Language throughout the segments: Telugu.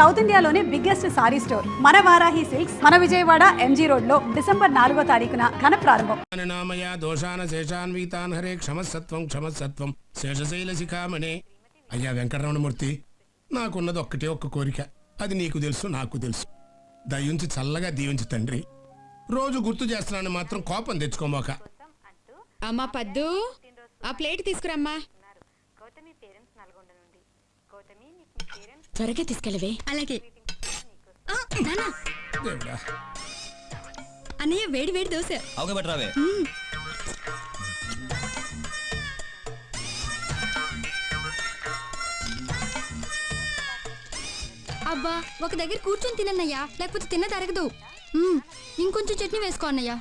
సౌత్ ఇండియాలోనే బిగ్గెస్ట్ సారీ స్టోర్ మన వారాహి సిల్క్స్ మన విజయవాడ ఎంజీ రోడ్ లో డిసెంబర్ 4వ తారీఖున ఘన ప్రారంభం. దోషాన శేషాన్వితాన్ హరే క్షమసత్వం క్షమసత్వం శేషశైల శిఖామణే. అయ్యా వెంకటరమణమూర్తి, నాకున్నది ఒక్క కోరిక. అది నీకు తెలుసు, నాకు తెలుసు. దయుంచి చల్లగా దీవించి తండ్రి. రోజు గుర్తు చేస్తున్నాను మాత్రం కోపం తెచ్చుకోమోక. అమ్మా పద్దు, ఆ ప్లేట్ తీసుకురమ్మా. త్వరగా తీసుకెళ్ళవే. అలాగే అన్నయ్య, వేడి వేడి దోశ. అబ్బా, ఒక దగ్గర కూర్చొని తినన్నయ్యా, లేకపోతే తిన్న తరగదు. ఇంకొంచెం చట్నీ వేసుకో అన్నయ్య.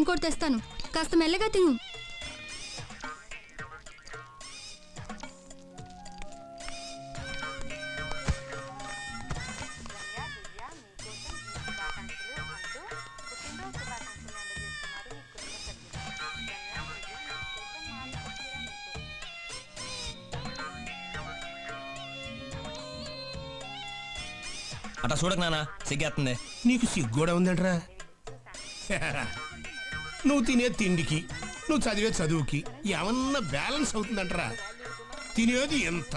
ఇంకోటి తెస్తాను, కాస్త మెల్లగా తిను. అట్లా చూడక నాన్న, సిగ్గేస్తుంది. నీకు సిగ్గోడా ఉందంట్రా? నువ్వు తినే తిండికి, నువ్వు చదివే చదువుకి ఏమన్నా బ్యాలెన్స్ అవుతుందంటరా? తినేది ఎంత,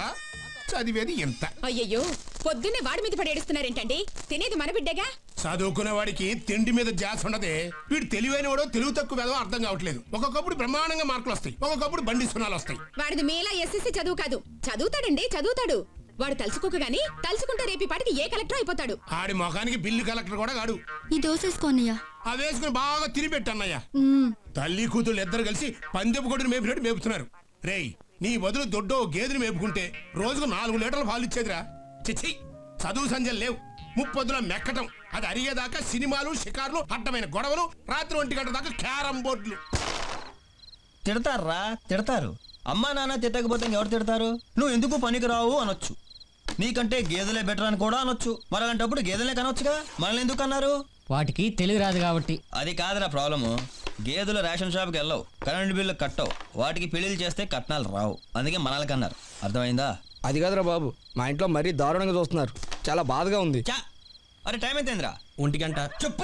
చదివేది ఎంత. అయ్యయ్యో, పొద్దున్నే వాడి మీద పడి ఏడుస్తున్నారేంటండి? తినేది మన బిడ్డగా. చదువుకునే వాడికి తిండి మీద జాస్ ఉండదే. వీడు తెలివైన వాడో తెలుగు తక్కువ వేదో అర్థం కావట్లేదు. ఒక్కొక్కప్పుడు బ్రహ్మాండంగా మార్కులు వస్తాయి, ఒక్కొక్కప్పుడు బండి సున్నాలు వస్తాయి. వాడిది మేలా ఎస్ఎస్సీ చదువు కాదు. చదువుతాడండి, చదువుతాడు. వాడు తలుచుకోక గాని తలుచుకుంటే రేపి పాటికి ఏ కలెక్టర్ అయిపోతాడు. ఆడి మొఖానికి బిల్లు కలెక్టర్ కూడా కాడు. ఈ దోసేసుకోన్నయ్యా. అవి వేసుకుని బాగా తిని పెట్టన్నయ్యా. తల్లి కూతురు ఇద్దరు కలిసి పందెపు కొడుకుని మేపినట్టు మేపుతున్నారు. రేయ్, నీ బదులు దొడ్డో గేదెని మేపుకుంటే రోజుకు 4 లీటర్ల పాలు ఇచ్చేదిరా. చిచ్చి, చదువు సంజలు లేవు. ముప్పొద్దుల మెక్కటం, అది అరిగేదాకా సినిమాలు, షికార్లు, అడ్డమైన గొడవలు, రాత్రి 1 గంట దాకా క్యారం బోర్డులు. తిడతారా? తిడతారు. అమ్మా నాన్న తిట్టకపోతే ఎవరు తిడతారు? నువ్వు ఎందుకు పనికి రావు అనొచ్చు. నీకంటే గేదెలే బెటర్ అని కూడా అనొచ్చు. మరి అలాంటప్పుడు గేదెలే కనొచ్చుగా. మనల్ని ఎందుకు అన్నారు? వాటికి తెలివి రాదు కాబట్టి. అది కాదురా ప్రాబ్లము. గేదెలు రేషన్ షాప్కి వెళ్ళవు, కరెంట్ బిల్లు కట్టవు, వాటికి పెళ్లిళ్ళు చేస్తే కట్నాలు రావు. అందుకే మనల్ని కన్నారు. అర్థమైందా? అది కాదురా బాబు, మా ఇంట్లో మరీ దారుణంగా చూస్తున్నారు. చాలా బాధగా ఉంది. అరే టైం ఎంతైందిరా? 1 గంట. చెప్పు.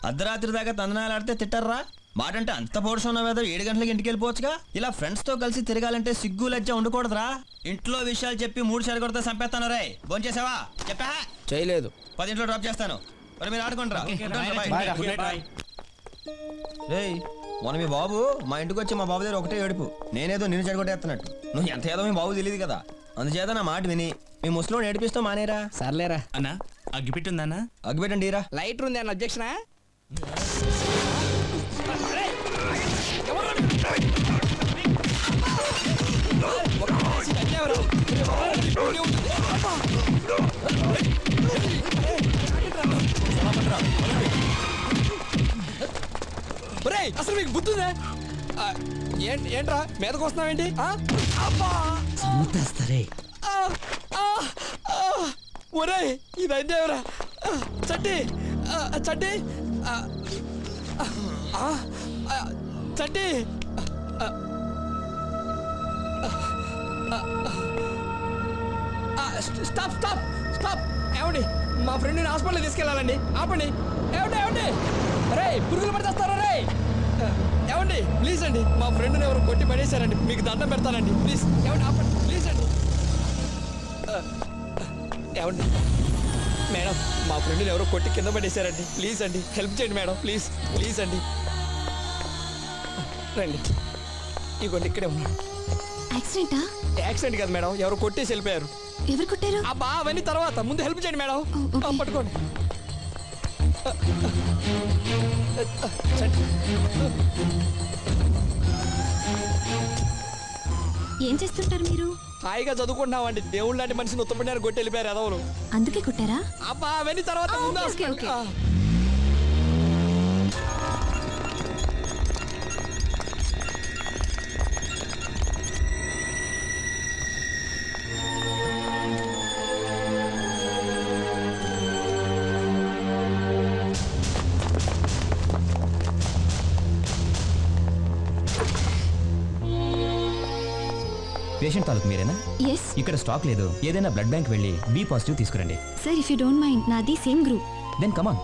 అర్ధరాత్రి దాకా తందనాలు ఆడితే తిట్టారా? మాట అంటే అంత పౌరుషం ఉన్న మీద 7 గంటలకి ఇంటికి వెళ్ళిపోవచ్చుగా. ఇలా ఫ్రెండ్స్ తో కలిసి తిరగాలంటే సిగ్గు లజ్జ ఉండకూడదురా. ఇంట్లో విషయాలు చెప్పి 3 సార్లు కొడితే చంపేస్తాను. రే, భోంచేసావా? చెప్పా చేయలేదు. 10 డ్రాప్ చేస్తాను. మరి మీరు ఆడుకుంటారా? రేయ్, మొన్న మీ బాబు మా ఇంటికి వచ్చి మా బాబు దగ్గర ఒకటే ఏడుపు. నేనేదో నిన్ను చెడగొట్టేస్తున్నట్టు. నువ్వు ఎంత ఏదో మీ బాబు తెలియదు కదా. అందుచేత నా మాట విని మీ ముసలోని ఏడిపిస్తూ మానేరా. సర్లేరా అన్నా, అగ్గిపెట్టుందన్నా? అగ్గిపెట్టండి రా. లైటర్ ఉంది అన్న అధ్యక్షణ. అసలు మీకు బుద్ధుందా? ఏంట్రా మీదకు వస్తున్నావేంటి? ఒరే, ఇది అయిందేవరా. చట్టి చట్టి చట్టి. Stop stop stop. ఏమండి, మా ఫ్రెండ్ని హాస్పిటల్కి తీసుకెళ్ళాలండి. ఆపండి. ఏమండి ఏమండి, రే పురుగులు పడితేస్తారా? రే ఏమండి, ప్లీజ్ అండి, మా ఫ్రెండ్ని ఎవరు కొట్టి పడేశారండి. మీకు దండం పెడతానండి, ప్లీజ్. ఏమండి ఆపండి, ప్లీజ్ అండి. ఏమండి మేడం, మా ఫ్రెండ్ని ఎవరో కొట్టి కింద పడేశారండి. ప్లీజ్ అండి, హెల్ప్ చేయండి మేడం, ప్లీజ్ ప్లీజ్ అండి. రండి, ఇగోండి ఇక్కడే ఉన్నాడు. యాక్సిడెంటా? యాక్సిడెంట్ కాదు మేడం, ఎవరు కొట్టేసి వెళ్ళిపోయారు. ఎవరు కొట్టారు? అబ్బా, అవన్నీ తర్వాత, ముందు హెల్ప్ చేయండి మేడం. పట్టుకోండి. ఏం చేస్తుంటారు మీరు? హాయిగా చదువుకుంటున్నామండి. దేవుళ్ళు లాంటి మనిషిని ఉత్తపడినారు కొట్టి వెళ్ళిపోయారు ఎదవలు. అందుకే కొట్టారా? అబ్బా, అవన్నీ తర్వాత. పేషెంట్ తాలూకు మీరేనా? ఎస్ ఇక్కడ స్టాక్ లేదు, ఏదైనా బ్లడ్ బ్యాంక్ వెళ్ళి బి పాజిటివ్ తీసుకురండి. Sir if you don't mind నాది సేమ్ గ్రూప్. దెన్ కమాన్.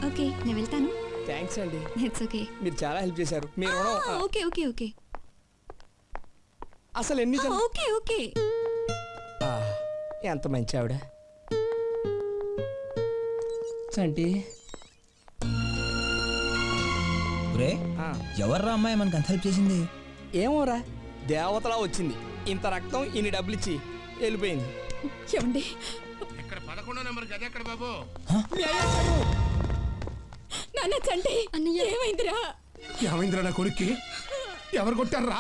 ఓకే నేను వెళ్తాను. థ్యాంక్స్ అండి, ఇట్స్ ఓకే. మీరు చాలా హెల్ప్ చేశారు. మీరు రుణం- ఓకే ఓకే ఓకే అసలు ఎన్ని ఓకే ఓకే. ఎంత మంచి ఆవిడ. చంటి రే ఆ, ఎవర్రా అమ్మాయి మనకు అంత హెల్ప్ చేసింది? ఏమోరా దేవతలా వచ్చింది. ఇంత రక్తం ఇన్ని డబ్బులు ఇచ్చి వెళ్ళిపోయింది. ఏమండి ఇక్కడ 11వ నెంబర్ గది ఎక్కడ బాబు? మీ అయ్య చెప్పు. నాన్న చంటి అన్నయ్య ఏమైందిరా? ఏమైందిరా నా కొడుక్కి? ఎవరు కొట్టారా?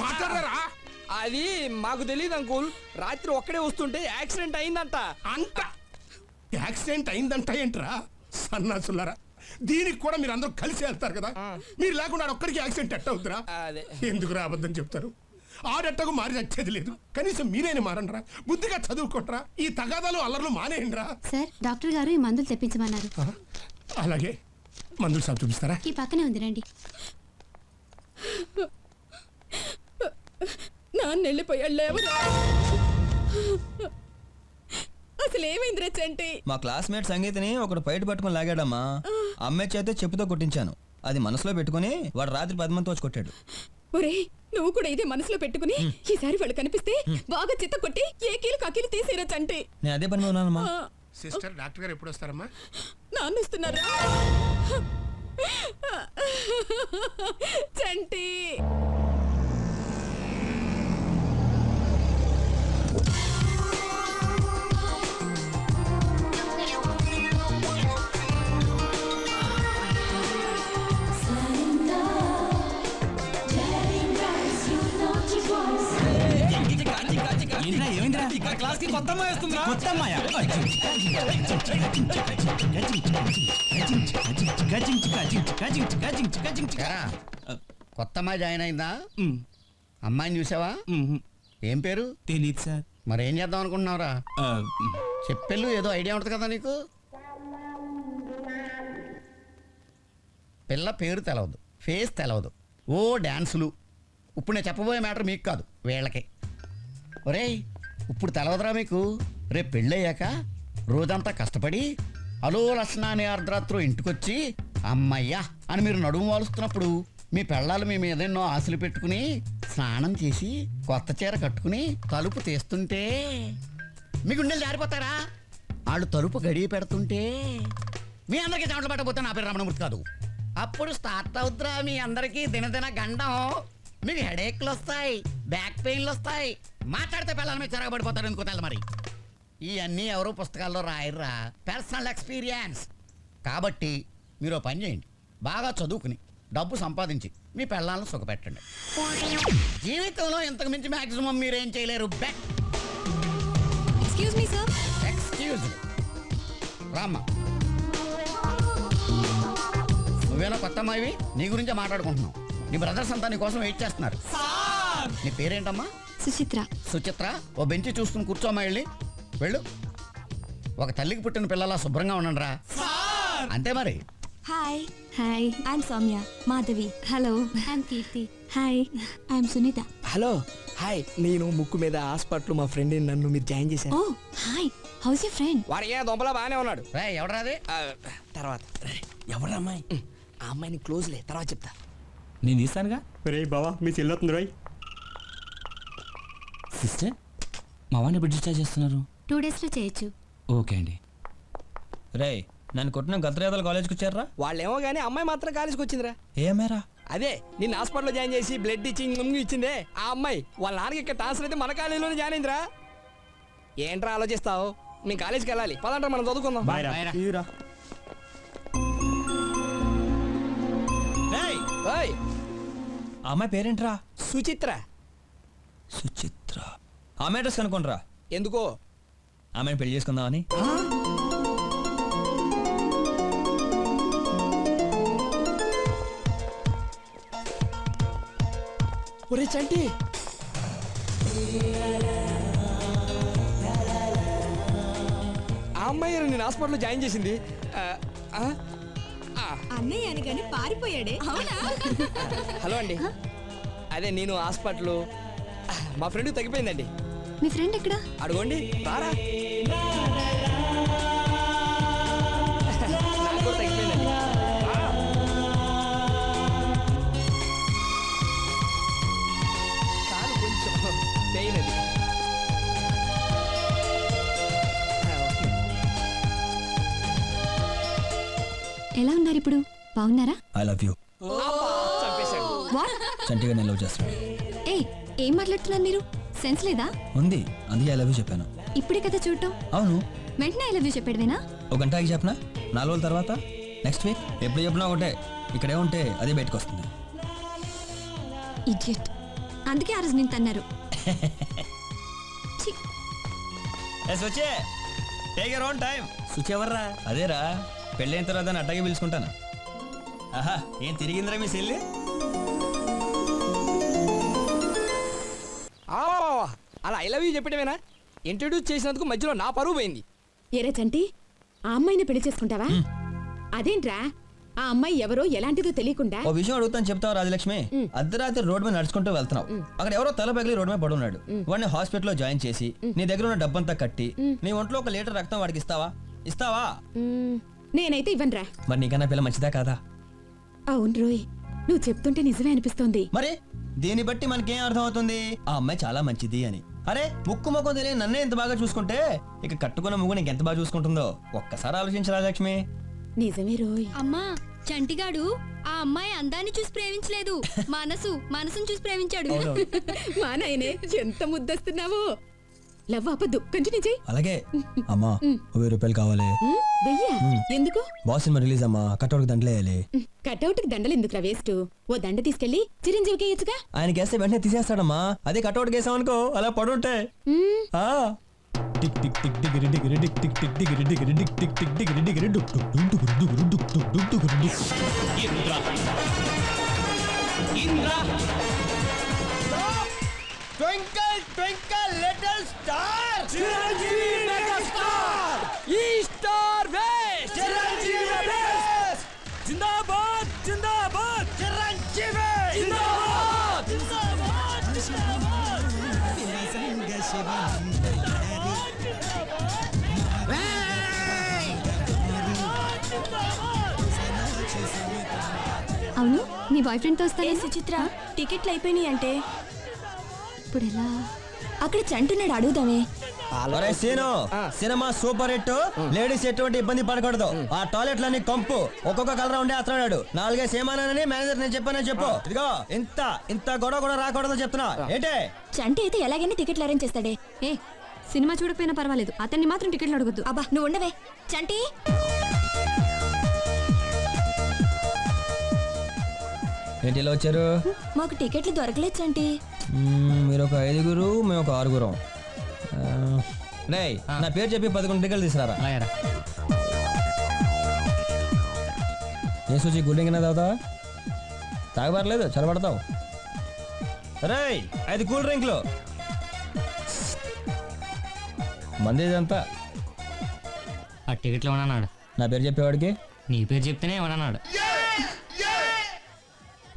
మాట్లాడరా? అది మాకు తెలియదు అంకుల్. రాత్రి ఒక్కడే వస్తుంటే యాక్సిడెంట్ అయిందంట. అంత యాక్సిడెంట్ అయిందంట ఏంట్రా సన్నాసులారా? దీనికి కూడా మీరు అందరూ కలిసి వెళ్తారు కదా, మీరు లేకుండా ఒక్కడికి యాక్సిడెంట్ ఎట్ట అవుతురా? అదే ఎందుకు అబద్ధం చెప్తారు? ఆడెట్టకు మారి వచ్చేది లేదు, కనీసం మీరేని మారండ్రా, బుద్ధిగా చదువుకోట్రా, ఈ తగాదాలు అల్లర్లు మానేయండిరా. సార్ డాక్టర్ గారు ఈ మందులు తెప్పించమన్నారు. అలాగే మందులు షాప్ చూపిస్తారా? ఈ పక్కనే ఉంది రండి. నాన్న వెళ్ళిపోయాడు లేవరా? అసలు ఏమైందిరా చంటి? మా క్లాస్మేట్ సంగీతిని ఒకడు బయట పట్టుకుని లాగాడమ్మా. అమ్మాయి చేతే చెప్పుతో కొట్టించాను. అది మనసులో పెట్టుకుని వాడు రాత్రి 10 మందితో వచ్చి కొట్టాడు. ఒరేయ్ నువ్వు కూడా ఇదే మనసులో పెట్టుకుని ఈసారి వాళ్ళు కనిపిస్తే బాగా చిత్త కొట్టి ఏ కీలు కకీలు తీసేరా చంటి. నేను అదే పని ఉన్నానమ్మా. సిస్టర్ డాక్టర్ గారు ఎప్పుడు వస్తారమ్మా? నాన్న వస్తున్నారా? చంటి ఎరా, కొత్త అమ్మాయి జాయిన్ అయిందా? అమ్మాయిని చూసావా? ఏం పేరు? తెలీదు సార్. మరేం చేద్దాం అనుకుంటున్నావురా? చెప్పెళ్ళు, ఏదో ఐడియా ఉంటుంది కదా నీకు. పిల్ల పేరు తెలవదు, ఫేస్ తెలవదు, ఓ డ్యాన్సులు. ఇప్పుడు నేను చెప్పబోయే మ్యాటర్ మీకు కాదు, వీళ్ళకి. ఒరేయ్ ఇప్పుడు తెలవదురా మీకు? రేపు పెళ్ళయ్యాక రోజంతా కష్టపడి అలో లక్షణాన్ని అర్ధరాత్రు ఇంటికొచ్చి అమ్మయ్యా అని మీరు నడుము వాలుస్తున్నప్పుడు మీ పెళ్ళాలు మీ మీద ఎన్నో ఆశలు పెట్టుకుని స్నానం చేసి కొత్త చీర కట్టుకుని తలుపు తీస్తుంటే మీ గుండెలు జారిపోతారా? వాళ్ళు తలుపు గడియ పెడుతుంటే మీ అందరికీ చెమటలు పట్టకపోతే నా పేరు రమణమూర్తి కాదు. అప్పుడు స్టార్ట్ అవుద్దిరా మీ అందరికీ దినదిన గండం. మీకు హెడేక్లు వస్తాయి, బ్యాక్ పెయిన్లు వస్తాయి, మాట్లాడితే పిల్లల మీద చెరగబడిపోతారు. ఎందుకు తెల్ల మరి ఇవన్నీ ఎవరు పుస్తకాల్లో రాయర్రా, పర్సనల్ ఎక్స్పీరియన్స్. కాబట్టి మీరు ఓ పని చేయండి, బాగా చదువుకుని డబ్బు సంపాదించి మీ పిల్లలను సుఖపెట్టండి. జీవితంలో ఇంతకు మించి మాక్సిమం మీరేం చేయలేరు. Bet. Excuse me sir. Excuse రామ్మా. నువ్వేనా కొత్త అమ్మాయివి? నీ గురించే మాట్లాడుకుంటున్నావు. నీ బ్రదర్స్ అంతా నీ కోసం వెయిట్ చేస్తున్నారు. నీ పేరేంటమ్మా? సుచిత్ర. సుచిత్ర, ఓ బెంచి చూసుకుని కూర్చోమ్మా. వెళ్ళి వెళ్ళు. ఒక తల్లికి పుట్టిన పిల్లలా శుభ్రంగా ఉండండి రా. అంతే మరి. Hi hi I'm Soumya. Madhavi. Hello I'm Keerthi. Hi I'm Sunitha. Hello hi. నేను ముక్కు మీద హాస్పిటల్ మా ఫ్రెండ్ నన్ను మీరు జాయిన్ చేశారు. ఓ హాయ్ హౌస్ యువర్ ఫ్రెండ్? వాడు ఏ దొంపలా బాగానే ఉన్నాడు. రే ఎవడరాది? తర్వాత ఎవరా అమ్మాయి? ఆ అమ్మాయిని క్లోజ్లే, తర్వాత చెప్తా. నేను తీస్తానుగా. రే బావా మీ చెల్లొస్తుంది రాయ్. సిస్టర్, మా వాడిని ఎప్పుడు డిశ్చార్జ్ చేస్తున్నారు? 2 days లో చేయొచ్చు. ఓకే అండి. రే నన్ను కొట్టిన గత్రయాదల కాలేజ్కి వచ్చారా? వాళ్ళేమో కానీ అమ్మాయి మాత్రం కాలేజ్కి వచ్చిందిరా. ఏమేరా? అదే నిన్న హాస్పిటల్లో జాయిన్ చేసి బ్లడ్ ఇచ్చి ఇచ్చిందే ఆ అమ్మాయి. వాళ్ళ నాన్నకి ఇక్కడ ట్రాన్స్ఫర్ అయితే మన కాలేజీలోనే జాయిన్ అయిందిరా. ఏంట్రా ఆలోచిస్తావు? మేము కాలేజ్కి వెళ్ళాలి, పదంటారా మనం చదువుకుందాం. బాయ్రా. రేయ్, ఓయ్ ఆ అమ్మాయి పేరేంట్రా? సుచిత్ర. సుచిత్ర. ఆమె అడ్రస్ కనుక్కోనరా. ఎందుకో? ఆమెను పెళ్లి చేసుకుందామని. ఒరే చంటి, ఆ అమ్మాయి నేను హాస్పిటల్లో జాయిన్ చేసింది. అన్నయ్య అని కానీ పారిపోయాడే. హలో అండి, అదే నేను హాస్పిటల్ మా ఫ్రెండ్ తగ్గిపోయిందండి. మీ ఫ్రెండ్ ఎక్కడా? అడుగోండి, రారా. నాకు కూడా తగ్గిపోయిందండి. కాలు కొంచెం పెయిన్ అది. ఎలా ఉన్నారు ఇప్పుడు? బాగున్నారా? I love you. చంపేశాడు. వాట్? చంటిగా నేను లవ్ చేస్తాను. ఏ ఏం మాట్లాడుతున్నారు మీరు? సెన్స్ లేదా? ఉంది, అందుకే ఐ లవ్ యూ చెప్పాను. ఇప్పుడే కదా చూడటం. అవును, వెంటనే ఐ లవ్ యూ చెప్పాడువేనా? ఒక గంటకి చెప్పనా? 4 రోజుల తర్వాత, నెక్స్ట్ వీక్, ఎప్పుడు చెప్పినా ఒకటే. ఇక్కడే ఉంటే అదే బయటకు వస్తుంది. ఇడియట్. అందుకే ఆ రోజు నేను తన్నారు. ఛీ, వచ్చే take your own time. Suchi ఎవర్రా? అదేరా, పెళ్ళైన తర్వాత నేను అడ్డగా పిలుచుకుంటాను. ఆహా, ఏం తిరిగిందిరా మీ సెల్లి? అలా ఐ లవ్ యూ చెప్పడమేనా? ఇంట్రడ్యూస్ చేసినందుకు మధ్యలో నా పరువు పోయింది. ఎరా చంటి, ఆ అమ్మాయిని పెళ్లి చేసుకుంటావా? అదేంట్రా, ఆ అమ్మాయి ఎవరో ఎలాంటిదో తెలియకుండా. ఓ విషయం అడుగుతాను, చెప్తావు రాజలక్ష్మి? అర్ధరాత్రి రోడ్డు మీద నడుచుకుంటూ వెళ్తున్నావు. అక్కడ ఎవరో తల పగిలి రోడ్డు మీద పడున్నాడు. వాడిని హాస్పిటల్లో జాయిన్ చేసి నీ దగ్గర ఉన్న డబ్బంతా కట్టి నీ ఒంట్లో 1 లీటర్ రక్తం వాడికి ఇస్తావా? ఇస్తావా? నేనైతే ఇవ్వనురా. మరి నీకన్నా పిల్ల మంచిదా కాదా? అవును రోయ్, నువ్వు చెప్తుంటే నిజమే అనిపిస్తోంది. మరి దీన్ని బట్టి మనకేం అర్థం అవుతుంది? ఆ అమ్మాయి చాలా మంచిది అని. అరే, ముక్కు ముఖం తెలియని నన్నే ఎంత బాగా చూసుకుంటే ఇక కట్టుకున్న ముగ్గు నీకు ఎంత బాగా చూసుకుంటుందో ఒక్కసారి ఆలోచించు రాజలక్ష్మి. నిజమే రోయ్. అమ్మా, చంటిగాడు ఆ అమ్మాయి అందాన్ని చూసి ప్రేమించలేదు, మనసుని చూసి ప్రేమించాడు. మా నాయనే ఎంత ముద్దస్తున్నావో. లవ్ ఆపద్దు, కంటిన్యూ చెయ్యి. అలాగే అమ్మా, 1000 రూపాయలు కావాలి. వెయ్యా? ఎందుకు? బాస్ సినిమా రిలీజ్ అమ్మా, కట్టోడికి దండలేయాలి. కట్అవుట్ కి దండలు ఎందుకురా వేస్ట్? ఓ దండ తీసుకెళ్లి చిరంజీవికి వేయచ్చుగా. ఆయనకి వేస్తే వెంటనే తీసేస్తాడమ్మా. అదే కట్టోడికి వేసామనుకో అలా పడుంటే. టిక్ టిక్ టిక్ డిగిరి డిగిరి డిక్ టిక్ టిక్ డిగిరి డిగిరి డిక్ టిక్ టిక్ డిగిరి డిగిరి డుక్ డుక్ డుక్ డుక్ డుక్ డుక్ డుక్ డుక్ డుక్ డుక్. Twinkle twinkle little star, Chiranjeevi megastar, ఈస్టార్ వేస్ట్, చిరంజీవి వేస్ట్, జిందాబాద్ జిందాబాద్ చిరంజీవి జిందాబాద్. అవును, నీ బాయ్ ఫ్రెండ్ తో వస్తాను. సుచిత్ర, టికెట్లు అయిపోయినాయి అంటే ఇప్పుడు ఎలా? అక్కడ చంటున్నాడు, అడుగుదామే. ఒరే Seenu, cinema super hit. Ladies ఎటువంటి ఇబ్బంది పడకూడదు. ఆ టాయిలెట్లన్నీ కంపు, ఒక్కొక్క కలర్ ఉండే అతడాడు. 4 సేమానని మేనేజర్ నేను చెప్పానని చెప్పు. ఇదిగో ఇంత ఇంత గొడవ కూడా రాకూడదు చెప్తున్నా. ఏంటే? చంటి అయితే ఎలాగైనా టికెట్లు అరేంజ్ చేస్తాడే. ఏ సినిమా చూడకపోయినా పర్వాలేదు, అతన్ని మాత్రం టికెట్లు అడగద్దు. అబ్బా నువ్వు ఉండవే. చంటి, ఏంటి ఇలా వచ్చారు? మాకు టికెట్లు దొరకలేదు చంటి. మీరు ఒక 5గురు, మేము ఒక 6గురం. రేయ్, నా పేరు చెప్పి 11 టికెట్లు తీసుకురారా. అలాగేరా. ఏ సూచి గుడ్డింగ్ తాగుతావా? తాగబడలేదు, చల్లబడతావు. రేయ్, 5 కూల్ డ్రింక్లు. మంది ఇదంతా. ఆ టికెట్లు ఏమన్నాడు? నా పేరు చెప్పేవాడికి నీ పేరు చెప్తేనే ఏమన్నాడు?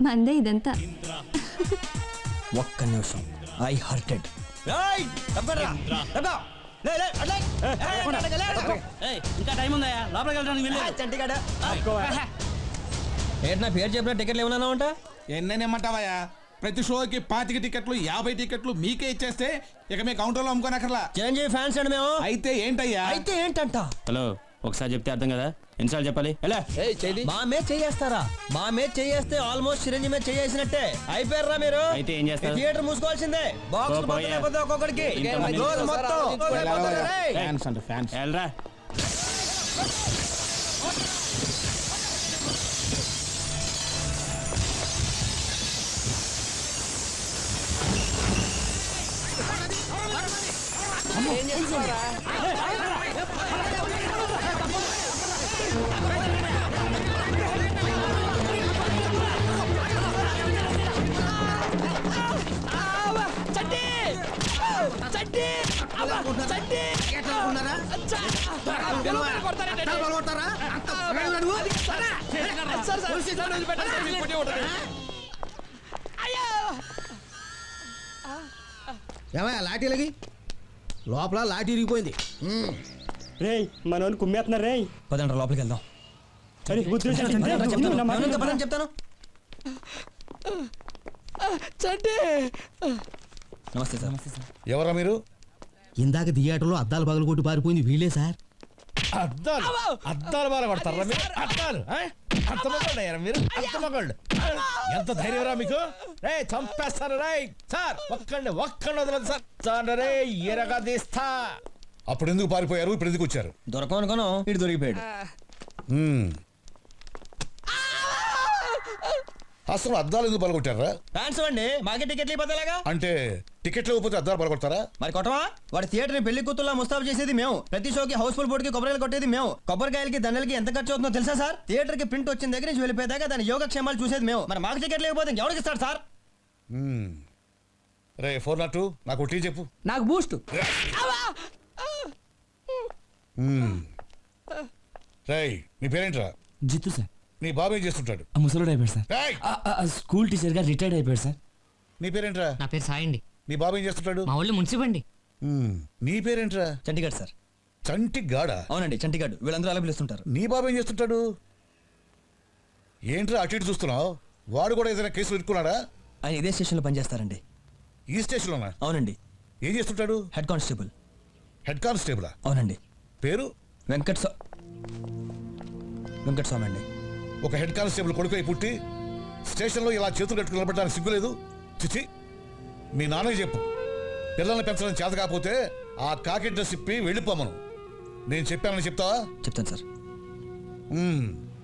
మందే ఇదంతా. ఒక్క నిమిషం, ఐ హర్టెడ్. ఇంకా టైం ఉందా? లోపలికి వెళ్ళడానికి వెళ్ళి ఏంటి నా పేరు చెప్పిన టికెట్లు ఏమన్నా ఉంటా? ఎన్నెమ్మటావయ్యా? ప్రతి షోకి 25 టికెట్లు 50 టికెట్లు మీకే ఇచ్చేస్తే ఇక మీ కౌంటర్లో అమ్ముకోనక్కర్లా. చిరంజీవి ఫ్యాన్స్ అండి మేము. అయితే ఏంటయ్యా? అయితే ఏంటంట? హలో, ఒకసారి చెప్తే అర్థం కదా, ఎన్నిసార్లు చెప్పాలి? ఎలా మా మీద చేయేస్తారా? మా మీద చేయేస్తే ఆల్మోస్ట్ చిరంజీవి మీద చేసినట్టే. అయిపోయారా మీరు? అయితే ఏం చేస్తారు? థియేటర్ మూసుకోవాల్సిందే. బాక్స్ ఒక్కొక్కడికి రోజు మొత్తం. ఫ్యాన్స్ అంటే ఫ్యాన్స్. వెళ్ళరా. ఏం చేస్తున్నారా చడ్డీ చడ్డీ చడ్డీ ఏమయ్యా లాఠీలకి లోపల లాఠీ ఇరిగిపోయింది. రేయ్ మనోని కుమ్మేస్తున్నారు రేయ్. పదండ్రా లోపలికి వెళ్దాం. అరే బుద్ధి చెప్తాను చెప్తాను. చడ్డీ నమస్తే సార్. ఎవరా మీరు? ఇందాక థియేటర్లో అద్దాలు పగలగొట్టి పారిపోయింది వీళ్ళే సార్. అద్దాలు అద్దాలు బాగా కొడతారా మీరు? అద్దాలు అర్థమగండి మీరు, అర్థమగండి. ఎంత ధైర్యరా మీకు? రే చంపేస్తారు రే సార్. ఒక్కండి వదలదు సార్. చాలు రే ఎరగా తీస్తా. అప్పుడు ఎందుకు పారిపోయారు? ఇప్పుడు ఎందుకు వచ్చారు? దొరకం అనుకోను ఇటు దొరికిపోయాడు. అసలు అద్దాలు ఎందుకు పలగొట్టారా? ఫ్యాన్స్ అండి మాకే టికెట్లు ఇవ్వలేగా. అంటే టికెట్లు ఇవ్వకపోతే అద్దాలు పలగొడతారా? మరి కొట్టవా? వాడి థియేటర్ ని పెళ్లి కూతుర్లా ముస్తాబు చేసేది మేము. ప్రతి షోకి హౌస్ఫుల్ బోర్డు కి కొబ్బరికాయలు కొట్టేది మేము. కొబ్బరికాయలకి దండలకి ఎంత ఖర్చు అవుతుందో తెలుసా సార్? థియేటర్ కి ప్రింట్ వచ్చిన దగ్గర నుంచి వెళ్ళిపోయేదాకా దాని యోగక్షేమాలు చూసేది మేము. మరి మాకు టికెట్లు ఇవ్వకపోతే ఎవరికి ఇస్తాడు సార్? రే 402 నాకు టీ చెప్పు. నాకు బూస్ట్. రేయ్ నీ పేరేంట్రా? జిత్తు సార్. నీ బాబు ఏం చేస్తుంటాడు? ముసలోడు అయిపోయాడు సార్. రేయ్ స్కూల్ టీచర్ గా రిటైర్డ్ అయిపోయాడు సార్. నీ పేరేంట్రా? నా పేరు సాయి అండి. నీ బాబు ఏం చేస్తుంటాడు? మా ఊళ్ళో మున్సిపండి. నీ పేరేంట్రా? చంటిగాడ్ సార్. చంటి గాడా? అవునండి చంటిగాడ్. వీళ్ళందరూ అలా పిలుస్తుంటారు. నీ బాబు ఏం చేస్తుంటాడు? ఏంట్రా అటు ఇటు చూస్తున్నావు? వాడు కూడా ఏదైనా కేసులు ఇరుక్కున్నాడా? ఆయన ఇదే స్టేషన్లో పనిచేస్తారండి. ఈ స్టేషన్లోనా? అవునండి. ఏం చేస్తుంటాడు? Head constable. హెడ్ కానిస్టేబులా? అవునండి. పేరు? వెంకట్ స్వామి అండి. ఒక హెడ్ కానిస్టేబుల్ కొడుకై పుట్టి స్టేషన్లో ఇలా చేతులు కట్టుకుని నిలబడడానికి సిగ్గులేదు? చిచి, మీ నాన్నకి చెప్పు, పిల్లల్ని పెంచడం చేత కాకపోతే ఆ కాకి డ్రెస్ ఇప్పి వెళ్ళిపోమను. నేను చెప్పానని చెప్తావా? చెప్తాను సార్.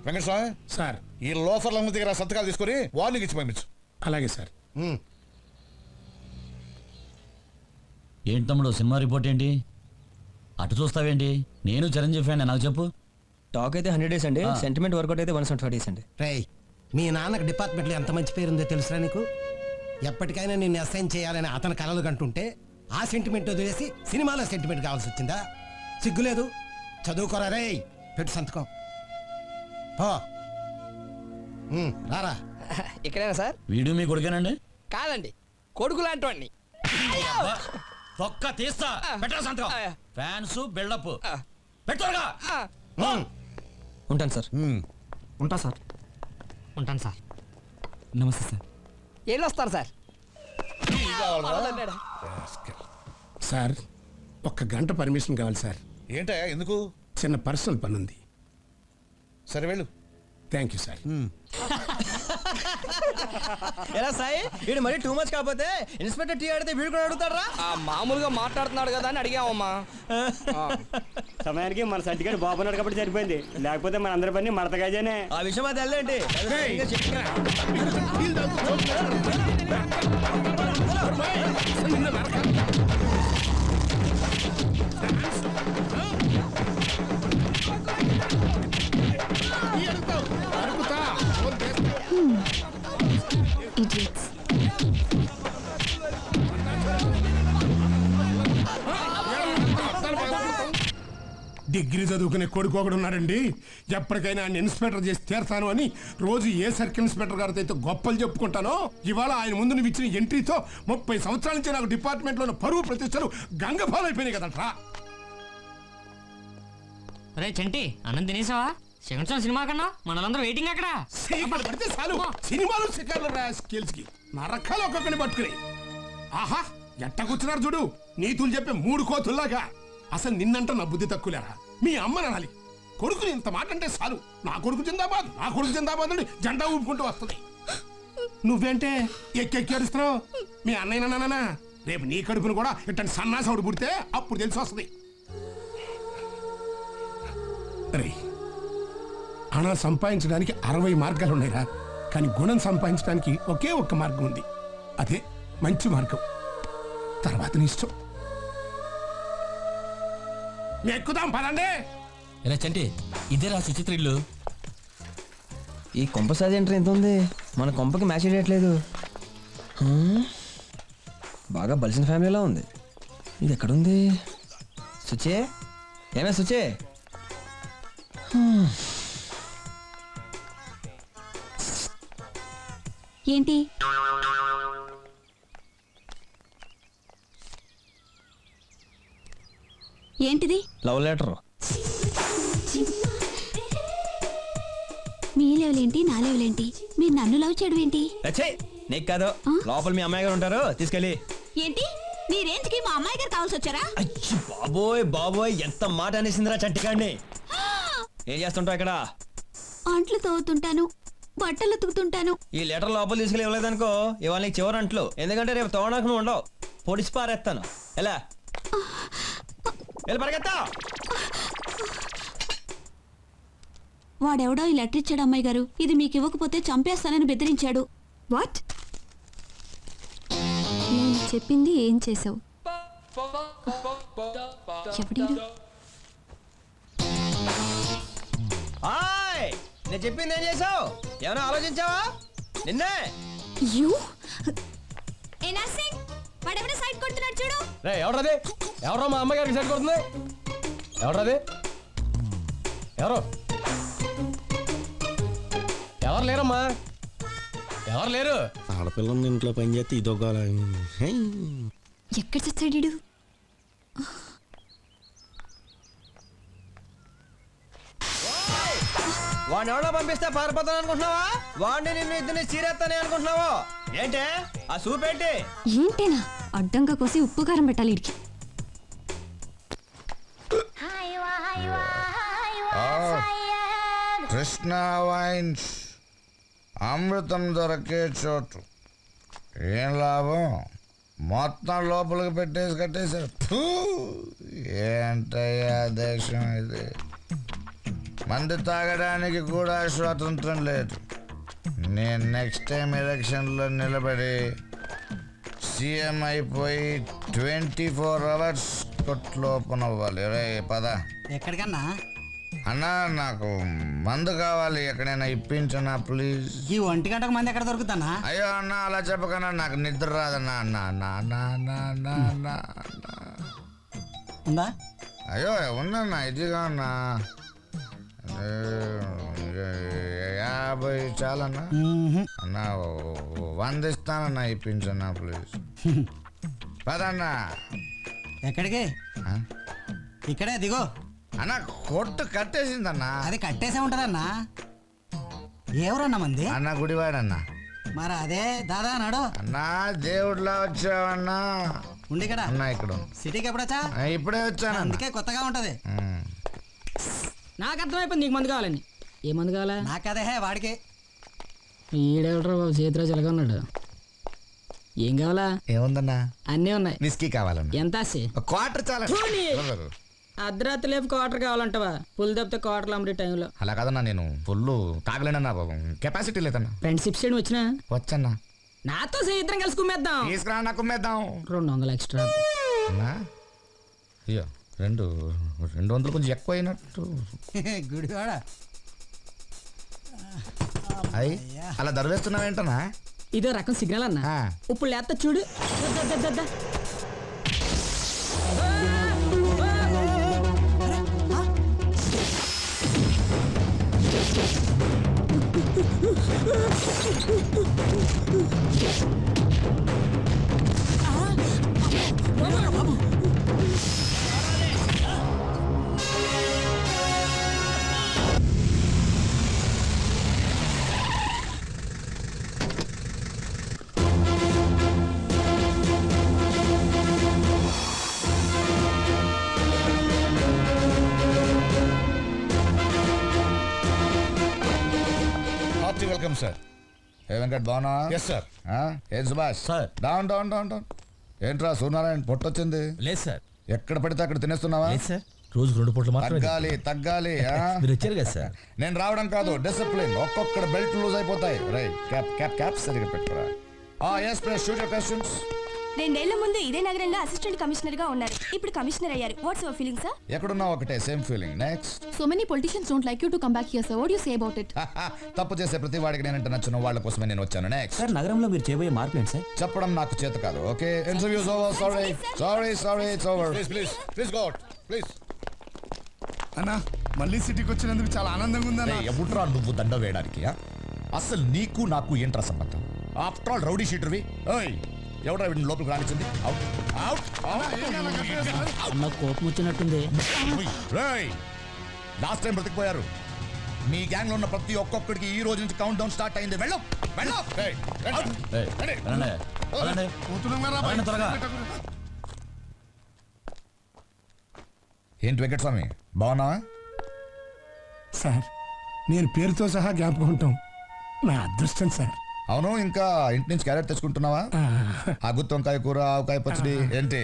వెంకటస్వామి సార్ ఈ లోఫర్ల దగ్గర సంతకాలు తీసుకొని వార్నింగ్ ఇచ్చి పంపించు. అలాగే సార్. ఏంటి తమ్ముడు సినిమా రిపోర్ట్ ఏంటి? అటు చూస్తావేంటి? నేను చిరంజీవి ఫ్యాన్, నాకు చెప్పు. టాక్ అయితే 100 days అండి. సెంటిమెంట్ వర్కౌట్ అయితే 175 days అండి. రేయ్ మీ నాన్నకు డిపార్ట్మెంట్లో ఎంత మంచి పేరుందో తెలుసురా నీకు? ఎప్పటికైనా నిన్ను అసైన్ చేయాలని అతని కలలు కంటుంటే ఆ సెంటిమెంట్ వదిలేసి సినిమాలో సెంటిమెంట్ కావాల్సి వచ్చిందా? సిగ్గులేదు? చదువుకోరా రేయ్. పెట్టు సంతకం. రారా. ఇక్కడేనా సార్? వీడియో మీ కొడుకేనండి? కాదండి, కొడుకు లాంటి వాడిని. ఒక్క తీస్తా. పెట్టరా సంతకం. ఫ్యాన్స్ బిల్డప్ పెట్టరుగా. ఉంటాను సార్. ఉంటా సార్. ఉంటాను సార్. నమస్తే సార్. వెళ్ళొస్తాను సార్. సార్ ఒక్క గంట పర్మిషన్ కావాలి సార్. ఏంటయ్యా ఎందుకు? చిన్న పర్సనల్ పని ఉంది. సరే వెళ్ళు. Thank you sir. ఎలా సాయి వీడు మరీ టూ మచ్ కాకపోతే ఇన్స్పెక్టర్ టీ ఆడితే వీడు కూడా అడుగుతారా? మామూలుగా మాట్లాడుతున్నాడు కదా అని అడిగామమ్మా. సమయానికి మన సర్టిఫికేట్ బాబున్నాడు కాబట్టి సరిపోయింది. లేకపోతే మన అందరి పని మడతగాజేనే. ఆ విషయం అది వెళ్ళండి. డిగ్రీ చదువుకునే కొడుకు ఒకడు ఉన్నాడండి. ఎప్పటికైనా ఆయన ఇన్స్పెక్టర్ చేసి తీరతాను అని రోజు ఏ సర్కిల్ ఇన్స్పెక్టర్ గారితో అయితే గొప్పలు చెప్పుకుంటానో, ఇవాళ ఆయన ముందు నువ్వు ఇచ్చిన ఎంట్రీతో 30 సంవత్సరాల నుంచి నాకు డిపార్ట్మెంట్లో పరువు ప్రతిష్టలు గంగపాలైపోయినాయి కదట్రా. అరే చంటి, అన్నం తినేసావా? సెకండ్ షో సినిమా కన్నా మనలందరూ వెయిటింగ్ అక్కడ. పడితే చాలు సినిమాలు శిఖర్లు రా స్కిల్స్ కి నరకాలు ఒక్కొక్కని పట్టుకుని. ఆహా ఎట్ట కూర్చున్నారు చూడు, నీతులు చెప్పే 3 కోతుల్లాగా. అసలు నిన్నంట నా బుద్ధి తక్కువలేరా? మీ అమ్మని అనాలి. కొడుకుని ఇంత మాట అంటే చాలు, నా కొడుకు జిందాబాద్, నా కొడుకు జిందాబాద్ అని జెండా ఊపుకుంటూ వస్తుంది. నువ్వేంటే ఎక్కెక్కి అరుస్తున్నావు? మీ అన్నయ్యనా? రేపు నీ కడుపును కూడా ఇట్టని సన్నాసవుడు పుడితే అప్పుడు తెలిసి వస్తుంది. రే హణ సంపాదించడానికి 60 మార్గాలు ఉన్నాయిరా, కానీ గుణం సంపాదించడానికి ఒకే ఒక్క మార్గం ఉంది. అదే మంచి మార్గం. తర్వాత నీ ఇష్టం. ఎక్కుదాం పదండి. ఇలా చంటి ఇదేరా సుచిత్ర ఇల్లు. ఈ కొంప సైజ్ ఎంట్రీ ఎంత ఉంది? మన కొంపకి మ్యాచ్ చేయట్లేదు. బాగా బలిసిన ఫ్యామిలీలా ఉంది. ఇది ఎక్కడుంది? సుచే, ఏమే సుచే? ఏంటి? ఏంటిది? Love letter. మీ లెవెలేంటి, నా లెవెలేంటి? మీరు నన్ను లవ్ చేయడం ఏంటి? అచ్చే నీకు కాదు, లోపల మీ అమ్మాయి గారు ఉంటారు, తీసుకెళ్ళి. ఏంటి? మీ రేంజ్ కి మా అమ్మాయి గారు కావాల్సి వచ్చారా? అచ్చి బాబోయ్ బాబోయ్, ఎంత మాట అనేసిందిరా చంటిగాడిని. ఏం చేస్తుంటావు ఇక్కడ? అంట్లు తోగుతుంటాను, బట్టలు ఉతుకుతుంటాను. ఈ లెటర్ లోపల తీసుకెళ్ళి ఇవ్వలేదనుకో, ఇవాళ నీకు చివరి అంట్లు. ఎందుకంటే రేపు తోవడానికి నువ్వు ఉండవు, పొడిచి పారేస్తాను. ఎలా వెళ్ళి పరిగెత్తా. వాడెవడో ఈ లెటర్ ఇచ్చాడు అమ్మాయి గారు. ఇది మీకు ఇవ్వకపోతే చంపేస్తానని బెదిరించాడు. వాట్? నేను చెప్పింది ఏం చేసావు? ఎవడీడు? హాయ్, నేను చెప్పింది ఏం చేసావు? ఏమైనా ఆలోచించావా? నిన్నే. యూ ఏ నర్సింగ్, వాడెవడో సైడ్ కొడుతున్నాడు చూడు. రే ఎవరది? ఎవరో మా అమ్మగారికి సైడ్ కొడుతుంది. ఎవరది? ఎవరు? ఎవరు లేరమ్మా, ఎవరు లేరు. ఆడపిల్లని ఇంట్లో పని చేస్తే ఇదొక ఎక్కడ చచ్చాడు? వాడిని ఎవడో పంపిస్తే పారిపోతాను అనుకుంటున్నావా? వాడిని నిన్ను ఇద్దరిని చీరేస్తానే అనుకుంటున్నావా? ఏంటే ఆ సూప్ ఏంటి? ఏంటేనా అడ్డంగా కోసి ఉప్పు కారం పెట్టాలి ఇడికి. కృష్ణ వైన్స్, అమృతం దొరికే చోటు. ఏం లాభం, మొత్తం లోపలికి పెట్టేసి కట్టేశారు. ఫూ! ఏంటయ్యా దేశం ఇది? మందు తాగడానికి కూడా స్వాతంత్రం లేదు. నేను నెక్స్ట్ టైం ఎలక్షన్లో నిలబడి సీఎం అయిపోయి 24 hours కొట్లు ఓపెన్ అవ్వాలి. రే పద. ఎక్కడికన్నా? అన్నా నాకు మందు కావాలి, ఎక్కడైనా ఇప్పించనా ప్లీజ్. ఈ 1 గంటకు మంది ఎక్కడ దొరుకుతానా? అయ్యో అన్న అలా చెప్పకన్నా, నాకు నిద్ర రాదన్నా. అన్నా అన్నా అన్నా అన్నా అన్నా అన్నా అన్నా. ఉందా? అయ్యో ఉందన్నా, ఇదిగా అన్నా. 50 చాలన్నా. అన్నా 100 ఇస్తానన్నా, ఇప్పించన్నా ప్లీజ్. పదన్నా. ఎక్కడికి? ఇక్కడే దిగో. అన్న కొట్టు కట్టేసిందన్నా. అది కట్టేసే ఉంటదన్నా. ఎవరన్నా మంది? అన్న గుడివాడన్నా. మరి అదే దాదా నాడు. అన్నా దేవుడిలా వచ్చావన్నా. ఉండి ఇక్కడ అన్నా ఇక్కడ సిటీకి ఎప్పుడొచ్చా? ఇప్పుడే వచ్చాను. అందుకే కొత్తగా ఉంటది. నాకు అర్థమైపోయింది నీకు మందు కావాలని. ఏ మందు కావాలా? నాకదే వాడికి. ఈడెవడరా బాబు చేతిరాజు ఎలాగా ఉన్నాడు? ఏం కావాలా? ఏముందన్నా? అన్నీ ఉన్నాయి. విస్కీ కావాలన్నా. ఎంత? క్వార్టర్ చాలా. అర్ధరాత్రి లేపు క్వార్టర్ కావాలంటవా? పుల్ తప్పితే క్వార్టర్లు అమ్మడే టైంలో. అలా కాదన్నా, నేను ఫుల్ తాగలేనన్నా బాబు, కెపాసిటీ లేదన్నా. ఫ్రెండ్షిప్ సైడ్ వచ్చినా వచ్చన్నా. నాతో ఇద్దరం కలిసి కుమ్మేద్దాం. తీసుకురా నాకు కుమ్మేద్దాం. 200 ఎక్స్ట్రా. అయ్యో 200 కొంచెం ఎక్కువ అయినట్టు. గుడివాడ అయ్యి అలా దర్వేస్తున్నావేంటనా? ఇదో రకం సిగ్నల్ అన్న. ఇప్పుడు లేత చూడు. Welcome sir. ఏ వెంకట్ బాగున్నా? Yes sir. ఏం Subhash sir. Down down down down. ఏంట్రా సూర్యనారాయణ పొట్టొచ్చింది? లేదు సార్. ఎక్కడ పడితే అక్కడ తినేస్తున్నావా? లేదు సార్, రోజుకు 2 పూటలు మాత్రమే. తగ్గాలి తగ్గాలి. మీరు వచ్చారు కదా సార్. నేను రావడం కాదు, డిసిప్లిన్. ఒక్కొక్కడ బెల్ట్ లూజ్ అయిపోతాయి. రైట్ క్యాప్ క్యాప్ క్యాప్ సరిగా పెట్టురా. Yes please shoot your questions. రెండేళ్ల ముందు ఇదే నగరంలో అసిస్టెంట్ కమిషనర్ గా ఉన్నారు. ఇప్పుడు కమిషనర్ అయ్యారు. What's your feeling sir? ఎక్కడున్నా ఒకటే same feeling. Next. So many politicians don't like you to come back here sir. What you say about it? తప్పు చేసే ప్రతి వాడికి నేనంటే నచ్చిన వాళ్ళ కోసమే నేను వచ్చాను. నెక్స్ట్. సార్ నగరంలో మీరు చేయబోయే మార్పులు ఏంటి సార్? చెప్పడం నాకు చేత కాదు. Okay, interviews over. Sorry it's over. Please go out please. అన్నా మళ్ళీ సిటీకి వచ్చినందుకు చాలా ఆనందంగా ఉందన్నా. ఎవట్రా నువ్వు దండ వేయడానికి? అసలు నీకు నాకు ఏంట్రా సంబంధం? ఆఫ్టర్ ఆల్ రౌడీ షీటర్వి. ఓయ్, ఎవడ్రా వీడిని లోపలికి రానిచ్చింది? Out out. అన్న కోపం వచ్చినట్టుంది. లాస్ట్ టైం బ్రతికిపోయారు. మీ గ్యాంగ్ లో ఉన్న ప్రతి ఒక్కొక్కడికి ఈ రోజు నుంచి కౌంట్ డౌన్ స్టార్ట్ అయింది. వెళ్ళు వెళ్ళు. త్వరగా. ఏంటి వెంకటస్వామి, బాగున్నావా? సార్ నేను పేరుతో సహా జ్ఞాపకం ఉంటాం. నా అదృష్టం సార్. అవును, ఇంకా ఇంటి నుంచి క్యారెట్ తెచ్చుకుంటున్నావా? ఆ గుత్తి వంకాయ కూర, ఆవకాయ పచ్చడి ఏంటి?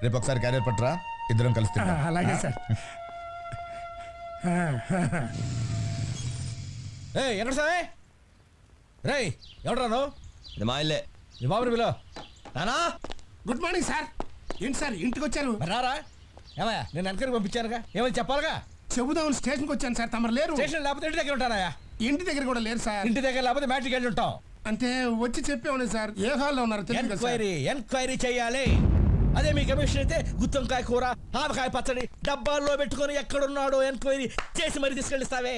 రేపు ఒకసారి క్యారెట్ పట్టరా, ఇద్దరం కలిసి తిందాం. అలాగే సార్. ఎక్కడ సామే రే ఎవడరా నువ్వు? ఇది మా ఇల్లే. నీ బాబుని పిలో. నానా గుడ్ మార్నింగ్ సార్. ఏంటి సార్ ఇంటికి వచ్చారు? రారా ఏమయ్యా, నేను వెనకరికి పంపించానుగా, ఏమని చెప్పాలిగా? చెబుదామని స్టేషన్కి వచ్చాను సార్. తమరు లేరు. స్టేషన్ లేకపోతే ఇంటి దగ్గర ఉంటానయ్యా. ఇంటి దగ్గర కూడా లేరు సార్. ఇంటి దగ్గర లేకపోతే మ్యాట్రిక్ వెళ్ళి ఉంటాం. అంటే వచ్చి చెప్పేవాడి సార్. ఏ హాల్లో ఉన్నారు తెలియదు కదా సార్. ఎంక్వైరీ చేయాలి. అదే మీ కమిషన్ అయితే గుత్తొంకాయ కూర, ఆవకాయ పచ్చడి డబ్బాల్లో పెట్టుకొని ఎక్కడున్నాడో ఎంక్వైరీ చేసి మరి తీసుకెళ్ళిస్తావే.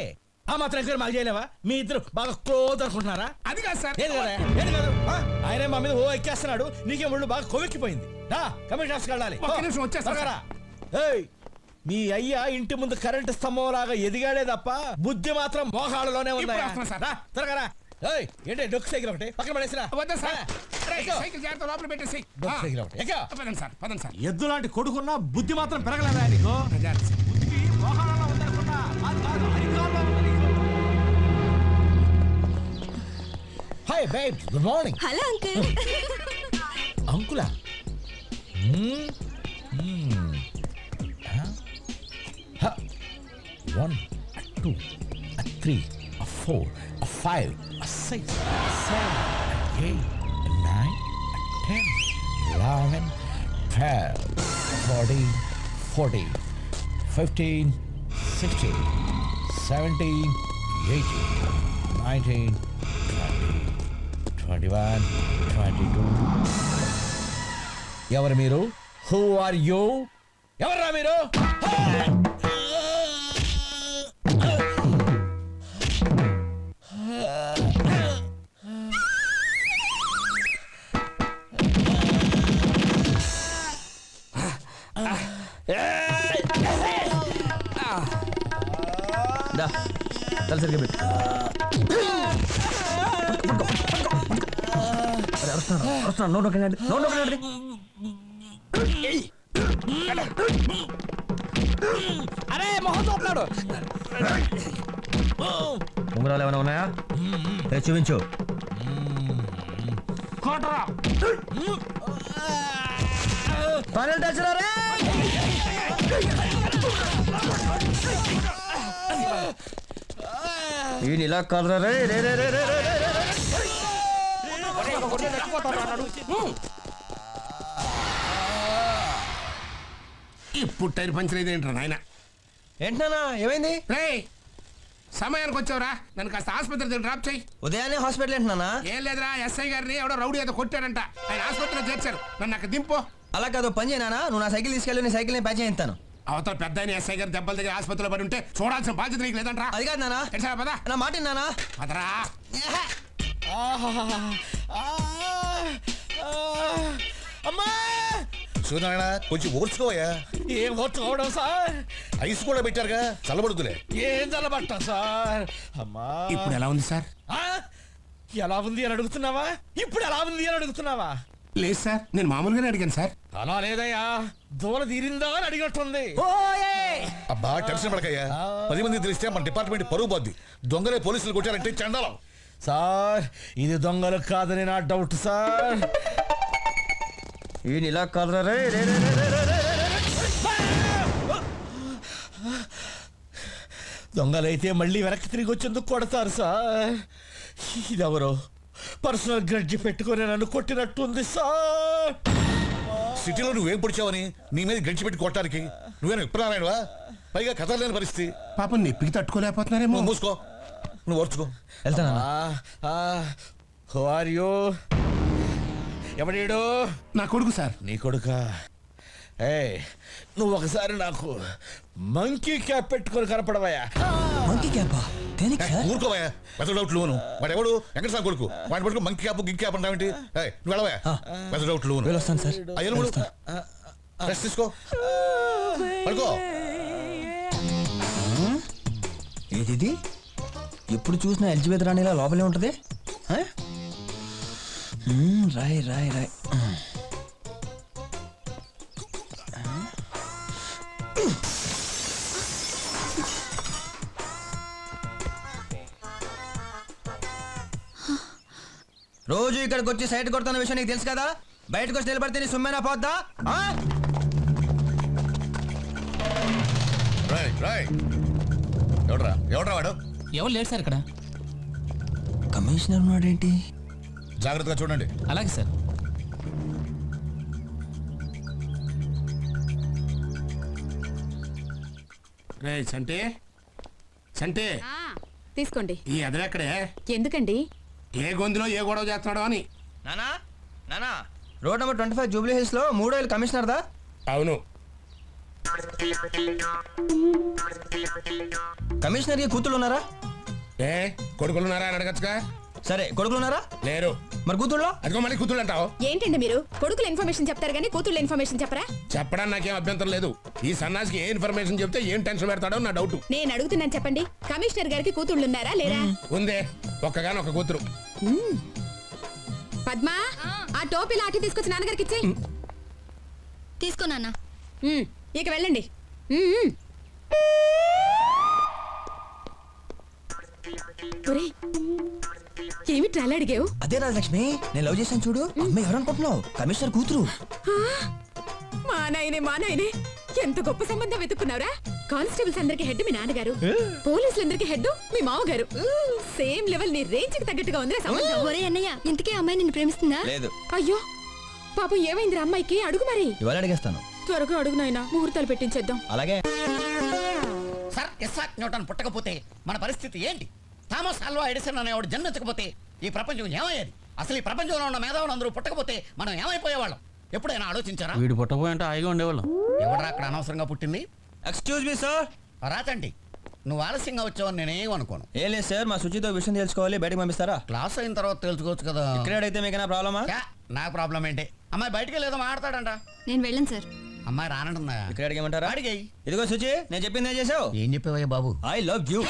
ఆ మాత్రం ఎంక్వైరీ మాకు చేయలేవా? మీ ఇద్దరు బాగా క్లోజ్ అనుకుంటున్నారా? అది కాదు సార్. ఏది కదా, ఏది కాదు. ఆయనే మా మీద ఓ ఎక్కేస్తున్నాడు. నీకే ముళ్ళు బాగా కొవ్వెక్కిపోయింది. కమిషన్ ఆఫీస్కి వెళ్ళాలి. ఒక్క నిమిషం వచ్చేస్తా సార్. ఏయ్, మీ అయ్యా ఇంటి ముందు కరెంటు స్తంభం లాగా ఎదిగాడే తప్ప బుద్ధి మాత్రం మోకాళ్ళలోనే ఉందా? ఇప్పుడు వస్తున్నా సార్. త్వరగా రా. ఏయ్, ఏంటి డొక్కు సైకిల్ ఒకటి పక్కన పడేసిరా. వద్దా సార్. సైకిల్ జాగ్రత్త లోపల పెట్టేసి. డొక్కు సైకిల్ ఒకటి ఎక్క. పదండి సార్, పదండి సార్. ఎద్దు లాంటి కొడుకున్నా బుద్ధి మాత్రం పెరగలేదా నీకు? జాగ్రత్త సార్. బుద్ధి మోకాళ్ళలో ఉందనుకున్నా, అది కాదు, అరికాల్లో ఉంది నీకు. Hi babe, good morning. Hello uncle. అంకులా? One, a two, a three, a four, a five, a six, a seven, a 8, a 9, a 10, 11, 12, 13, 14, 15, 16, 17, 18, 19, 20, 21, 22. ఎవరు మీరు? Who are you? ఎవర్రా మీరు? సరిగ్గా పెట్టు. అరే మొహం చూస్తున్నాడు. ఉంగరాలు ఏమైనా ఉన్నాయా? చూపించు. ఫైనల్ టచ్ రే. ఈయన ఇలా కలరా రే రే రే రే రే రే రే. ఇప్పుడు టైర్ పంచర్ అయితే ఏంట్రా నాయన? ఏంటన్నా ఏమైంది? రే సమయానికి వచ్చావురా. నన్ను కాస్త ఆసుపత్రి డ్రాప్ చేయి. ఉదయాన్నే హాస్పిటల్ ఏంటన్నా? ఏం లేదురా, ఎస్ఐ గారిని ఎవడో రౌడీ ఏదో కొట్టాడంట. ఆయన ఆసుపత్రిలో చేర్చారు. నన్ను అక్కడ దింపో. అలా కాదు, పని చేయనా, నువ్వు నా సైకిల్ తీసుకెళ్ళి నీ సైకిల్ ప్యాచ్ చేయిస్తాను. అవతల పెద్ద ఎస్ఐ గారు దెబ్బల దగ్గర ఆసుపత్రిలో పడి ఉంటే చూడాల్సిన బాధ్యత నీకు లేదంట్రా. అది కాదు నానా, తెలుసా పదా నా మాట నానా. పదరా. అమ్మా సూర్యనారాయణ, కొంచెం ఓర్చుకోవయ్యా. ఏం ఓర్చుకోవడం సార్? ఐస్ కూడా పెట్టారుగా, చల్లబడుతులే. ఏం చల్లబట్టా సార్? అమ్మా ఇప్పుడు ఎలా ఉంది సార్? ఎలా ఉంది అని అడుగుతున్నావా? ఇప్పుడు ఎలా ఉంది అని అడుగుతున్నావా? లేదు సార్, నేను మామూలుగానే అడిగాను సార్. అలా లేదయ్యా, దూల తీరిందా అని అడిగట్టుంది. అబ్బా టెన్షన్ పడకయ్యా. 10 మంది తెలిస్తే మన డిపార్ట్మెంట్ పరుగు పోద్ది. దొంగలే పోలీసులు కొట్టారంటే చండాలం. సార్ ఇది దొంగలు కాదని నా డౌట్ సార్. ఈయన ఇలా కలరా రే రే రే రే రే రే. దొంగలైతే మళ్ళీ వెనక్కి తిరిగి వచ్చేందుకు కొడతారు సార్. ఇదెవరో పర్సనల్ గ్రడ్జి పెట్టుకొని నన్ను కొట్టినట్టుంది సార్. సిటీలో నువ్వేం పొడిచావని నీ మీద గడిచి పెట్టి కొట్టడానికి నువ్వేనా విప్రారాయణవా? పైగా కథ లేని పరిస్థితి. పాపం నొప్పికి తట్టుకోలేకపోతున్నారేమో. నువ్వు మూసుకో, నువ్వు ఓర్చుకో. వెళ్తానా? How are you? ఎవడీడు? నా కొడుకు సార్. నీ కొడుకా? ఏయ్, నువ్వు ఒకసారి నాకు మంకీ క్యాప్ పెట్టుకొని కనపడవయ్యా. మంకీ క్యాపా? దేనికి సార్? ఊరుకోవయ్యా, పెద్ద డౌట్లు నువ్వు. వాడు ఎవడు? వెంకట సార్ కొడుకు. వాడి పట్టుకు మంకి క్యాప్ గిగ్ క్యాప్ అంటావేంటి? నువ్వు వెళ్ళవయ్యా, పెద్ద డౌట్లు నువ్వు. వెళ్ళొస్తాను సార్. రెస్ట్ తీసుకో, పడుకో. ఏది ఎప్పుడు చూసినా ఎలిజబెత్ రాణిలా లోపలే ఉంటది. రాయ్ రాయ్ రాయ్. రోజు ఇక్కడికి వచ్చి సైట్ కొడుతున్న విషయం నీకు తెలుసు కదా. బయటకు వచ్చి నిలబడితే నీ సుమ్మేనా పోద్దా? రాయ్ రాయ్. ఎవడరా ఎవడరా వాడు? ఎవరు లేరు సార్ ఇక్కడ. కమిషనర్ ఉన్నాడేంటి? జాగ్రత్తగా చూడండి. అలాగే సార్. రే సంటే, సంటే తీసుకోండి. ఈ ఎదరెక్కడే? ఎందుకండి? ఏ గొంతులో ఏ గొడవ చేస్తున్నాడో అని. నానా నానా, రోడ్ నెంబర్ 25 జూబ్లీ హిల్స్ లో 3 ఏళ్ళు కమిషనర్ దా? అవును. కమిషనర్ కి కూతుళ్ళు ఉన్నారా? ఏ కొడుకులున్నారా అని అడగచ్చుగా. సరే, కొడుకులు ఉన్నారా? లేరు. మరి కూతుళ్ళో? అదిగో మళ్ళీ కూతుళ్ళు అంటావు. ఏంటండి మీరు కొడుకుల ఇన్ఫర్మేషన్ చెప్తారు కానీ కూతుళ్ళ ఇన్ఫర్మేషన్ చెప్పరా? చెప్పడానికి నాకేం అభ్యంతరం లేదు. ఈ సన్నాసికి ఏ ఇన్ఫర్మేషన్ చెప్తే ఏం టెన్షన్ పెడతాడో నా డౌట్. నేను అడుగుతున్నాను చెప్పండి, కమిషనర్ గారికి కూతుళ్ళు ఉన్నారా లేరా? ఉందే, ఒక్కగాని ఒక కూతురు. పద్మా, ఆ టోపీ లాఠీ తీసుకొచ్చి నాన్నగారికి ఇచ్చేయ్. తీసుకో నాన్న. ఇక వెళ్ళండి. ఒరేయ్, ఏమిట్రా అలా అడిగావు? అదే రాజలక్ష్మి, నేను లవ్ చేశాను చూడు. అమ్మాయి ఎవరనుకుంటున్నావు? కమిషనర్ కూతురు. మా నాయనే ఎంత గొప్ప సంబంధం వెతుక్కున్నావురా. కానిస్టేబుల్స్ అందరికి హెడ్ మీ నాన్నగారు, పోలీసులందరికి హెడ్ మీ మామగారు. సేమ్ లెవెల్, నీ రేంజ్ కి తగ్గట్టుగా ఉందిరా సంబంధం. ఒరే అన్నయ్య, ఇంతకీ అమ్మాయి నిన్ను ప్రేమిస్తుందా? లేదు. అయ్యో పాపం, ఏమైందిరా అమ్మాయికి? అడుగు మరి. ఇవాళ అడిగేస్తాను. త్వరగా అడుగు నాయనా, ముహూర్తాలు పెట్టించేద్దాం. అలాగే. సార్, ఇస్సాక్ న్యూటన్ పుట్టకపోతే మన పరిస్థితి ఏంటి? థామస్ ఆల్వా ఎడిసన్ అనేవాడు జన్మించకపోతే ఈ ప్రపంచం ఏమయ్యేది? అసలు ఈ ప్రపంచంలో ఉన్న మేధావులు అందరూ పుట్టకపోతే మనం ఏమైపోయేవాళ్ళం? ఎప్పుడైనా ఆలోచించారా? వీడు పుట్టపోయి అంటే హాయిగా ఉండేవాళ్ళం. ఎవడరా అక్కడ అనవసరంగా పుట్టింది? Excuse me sir. రాతండి, నువ్వు ఆలస్యంగా వచ్చావని నేనేం అనుకోను. ఏం లేదు సార్, మా సుచితో విషయం తెలుసుకోవాలి, బయటకు పంపిస్తారా? క్లాస్ అయిన తర్వాత తెలుసుకోవచ్చు కదా. ఇక్కడ అయితే మీకైనా ప్రాబ్లమా? నాకు ప్రాబ్లం ఏంటి? అమ్మాయి బయటికి లేదో మాట్లాడతాడంట. నేను వెళ్ళను సార్. అమ్మాయి రానంటుందా? ఇక్కడ అడిగేమంటారా? అడిగాయి. ఇదిగో సుచి, నేను చెప్పింది ఏం చేసావు? ఏం చెప్పావయ్యా బాబు? I love you.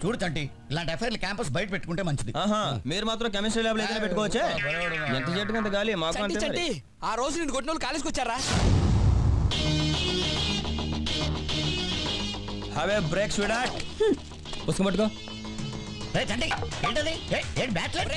చూడు తంటి, ఇలాంటి అఫైర్లు క్యాంపస్ బయట పెట్టుకుంటే మంచిది. మీరు మాత్రం కెమిస్ట్రీ ల్యాబ్ లో పెట్టుకోవచ్చే. ఎంత చెట్టుకు అంత గాలి మాకు అంతే మరి. ఆ రోజు నేను కొట్టిన వాళ్ళు కాలేజ్కి వచ్చారా? Have a break sweetheart. పుస్తకం పట్టుకో. ఏంటది? ఏంటి బ్యాట్లెట్?